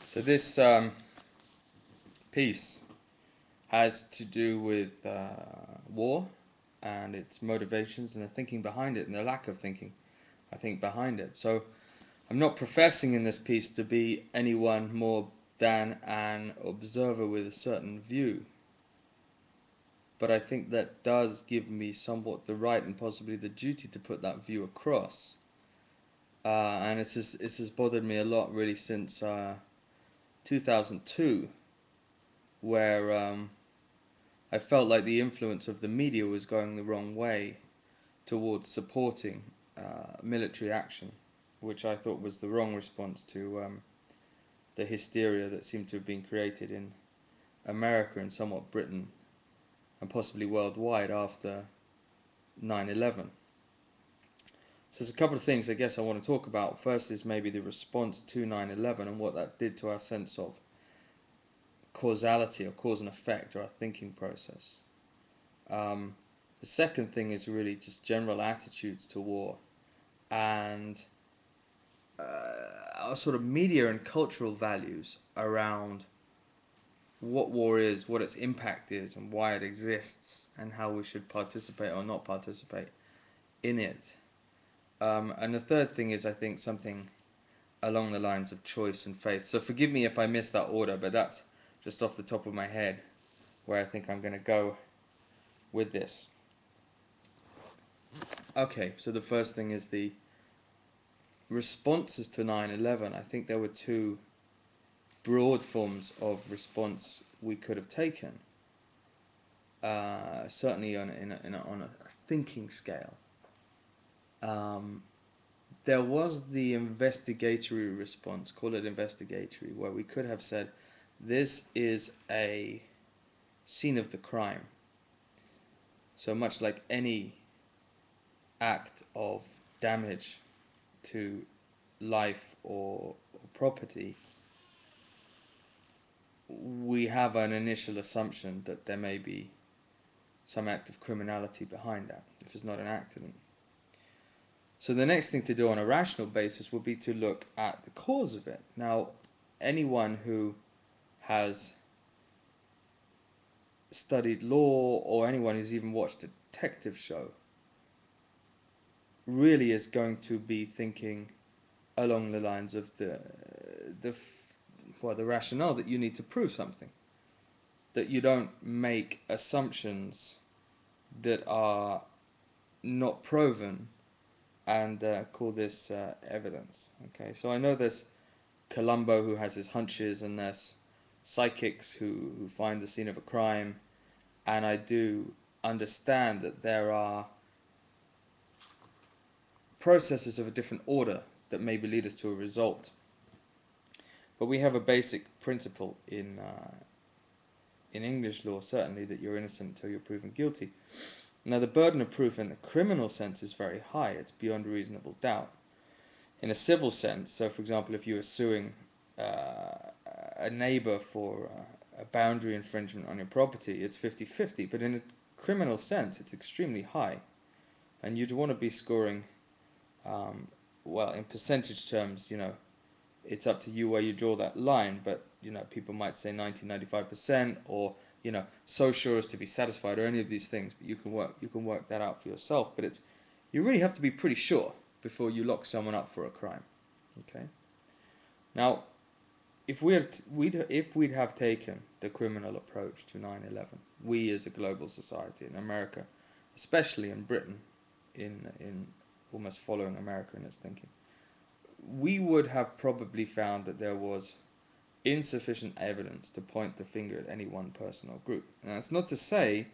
So this piece has to do with war and its motivations and the thinking behind it and the lack of thinking, I think, behind it. So I'm not professing in this piece to be anyone more than an observer with a certain view, but I think that does give me somewhat the right and possibly the duty to put that view across. And this has bothered me a lot really since 2002, where I felt like the influence of the media was going the wrong way towards supporting military action, which I thought was the wrong response to the hysteria that seemed to have been created in America and somewhat Britain and possibly worldwide after 9/11. So there's a couple of things I guess I want to talk about. First is maybe the response to 9/11 and what that did to our sense of causality or cause and effect or our thinking process. The second thing is really just general attitudes to war and our sort of media and cultural values around what war is, what its impact is, and why it exists, and how we should participate or not participate in it. And the third thing is, I think, something along the lines of choice and faith. So forgive me if I missed that order, but that's just off the top of my head where I think I'm going to go with this. Okay, so the first thing is the responses to 9/11. I think there were two broad forms of response we could have taken. Certainly on a thinking scale. There was the investigatory response, call it investigatory, where we could have said, this is a scene of the crime. So much like any act of damage to life or property, we have an initial assumption that there may be some act of criminality behind that, if it's not an accident. So the next thing to do on a rational basis would be to look at the cause of it. Now, anyone who has studied law or anyone who's even watched a detective show really is going to be thinking along the lines of the rationale that you need to prove something, that you don't make assumptions that are not proven and call this evidence. Okay, so I know there's Columbo who has his hunches and there's psychics who find the scene of a crime, and I do understand that there are processes of a different order that maybe lead us to a result. But we have a basic principle in English law, certainly, that you're innocent until you're proven guilty. Now, the burden of proof in the criminal sense is very high. It's beyond reasonable doubt. In a civil sense, so for example, if you were suing a neighbor for a boundary infringement on your property, it's 50-50. But in a criminal sense, it's extremely high. And you'd want to be scoring, well, in percentage terms, it's up to you where you draw that line. But, people might say 90-95%, or, so sure as to be satisfied, or any of these things. But you can work that out for yourself. But you really have to be pretty sure before you lock someone up for a crime. Okay. Now, if we'd have taken the criminal approach to 9/11, we as a global society in America, especially in Britain, in almost following America in its thinking, we would have probably found that there was insufficient evidence to point the finger at any one person or group. Now, that's not to say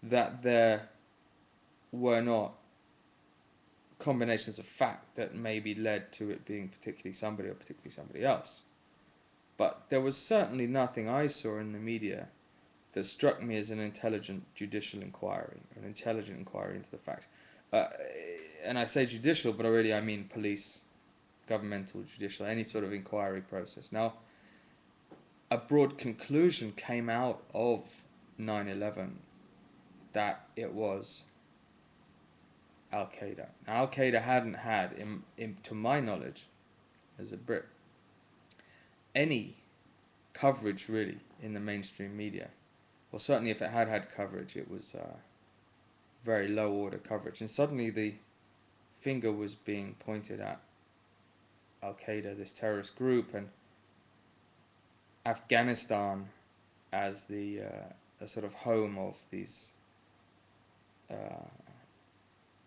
that there were not combinations of fact that maybe led to it being particularly somebody or particularly somebody else. But there was certainly nothing I saw in the media that struck me as an intelligent judicial inquiry, an intelligent inquiry into the facts. And I say judicial, but already I mean police, governmental, judicial, any sort of inquiry process. Now, a broad conclusion came out of 9/11 that it was Al-Qaeda. Now, Al-Qaeda hadn't had, to my knowledge, as a Brit, any coverage really in the mainstream media. Well, certainly if it had coverage, it was very low order coverage. And suddenly the finger was being pointed at Al-Qaeda, this terrorist group, and Afghanistan as the sort of home of these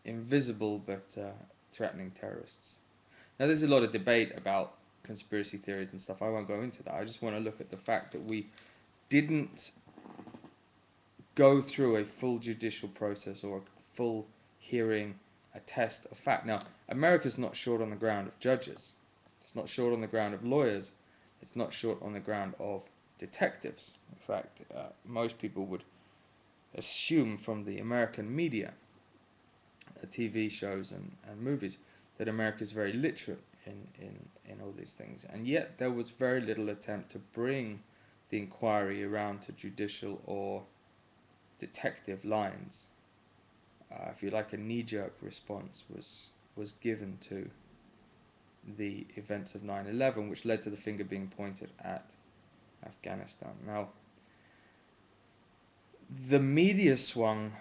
invisible but threatening terrorists. Now, there's a lot of debate about conspiracy theories and stuff. I won't go into that. I just want to look at the fact that we didn't go through a full judicial process or a full hearing, a test of fact. Now, America's not short on the ground of judges. It's not short on the ground of lawyers. It's not short on the ground of detectives. In fact, most people would assume from the American media, TV shows and movies, that America is very literate in all these things. And yet there was very little attempt to bring the inquiry around to judicial or detective lines. If you like, a knee-jerk response was given to the events of 9/11, which led to the finger being pointed at Afghanistan. Now, the media swung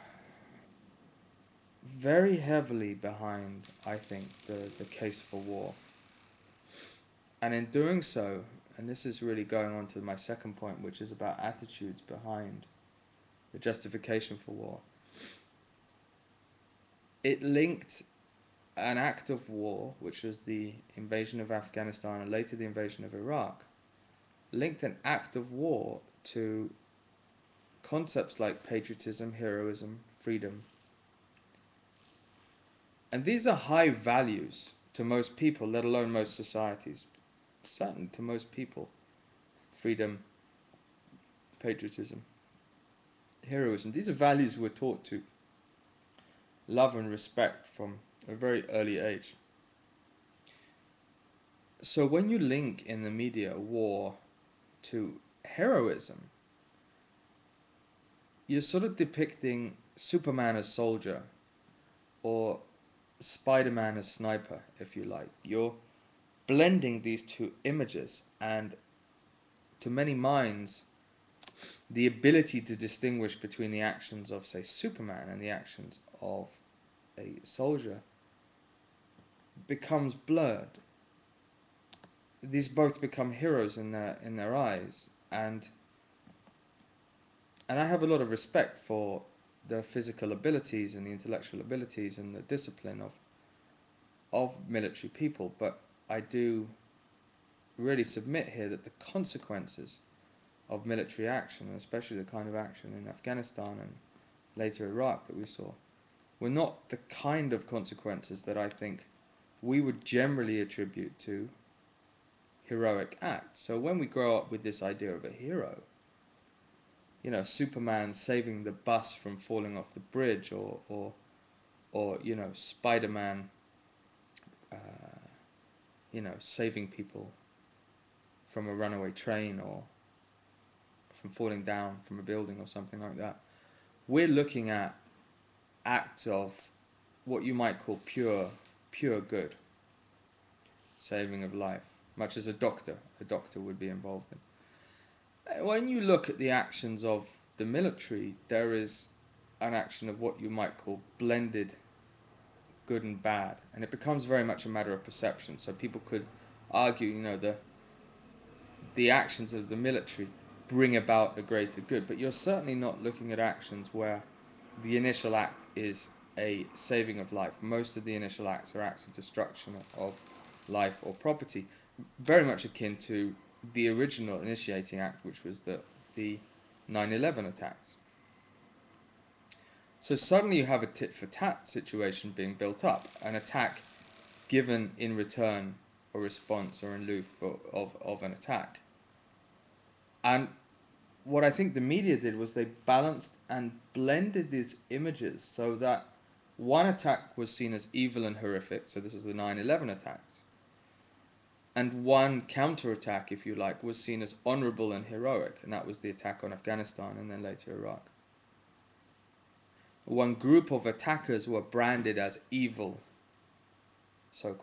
very heavily behind, I think, the case for war. And in doing so, and this is really going on to my second point, which is about attitudes behind the justification for war, it linked an act of war, which was the invasion of Afghanistan and later the invasion of Iraq, linked an act of war to concepts like patriotism, heroism, freedom. And these are high values to most people, let alone most societies. Certainly to most people. Freedom, patriotism, heroism. These are values we're taught to love and respect from a very early age. So when you link in the media war to heroism, you're sort of depicting Superman as soldier or Spider-Man as sniper, if you like. You're blending these two images, and to many minds, the ability to distinguish between the actions of, say, Superman and the actions of a soldier becomes blurred. These both become heroes in their eyes, and I have a lot of respect for the physical abilities and the intellectual abilities and the discipline of military people, but I do really submit here that the consequences of military action, and especially the kind of action in Afghanistan and later Iraq that we saw, were not the kind of consequences that I think we would generally attribute to heroic acts. So when we grow up with this idea of a hero, you know, Superman saving the bus from falling off the bridge, or you know, Spider-Man, you know, saving people from a runaway train or from falling down from a building or something like that. We're looking at acts of what you might call pure good, saving of life, much as a doctor would be involved in. When you look at the actions of the military, there is an action of what you might call blended good and bad, and it becomes very much a matter of perception. So people could argue, you know, the actions of the military bring about a greater good, but you're certainly not looking at actions where the initial act is a saving of life. Most of the initial acts are acts of destruction of life or property, very much akin to the original initiating act, which was the 9/11 attacks. So suddenly you have a tit-for-tat situation being built up, an attack given in return or response or in lieu of an attack. And what I think the media did was they balanced and blended these images so that one attack was seen as evil and horrific, so this was the 9/11 attacks, and one counterattack, if you like, was seen as honorable and heroic, and that was the attack on Afghanistan and then later Iraq. One group of attackers were branded as evil, so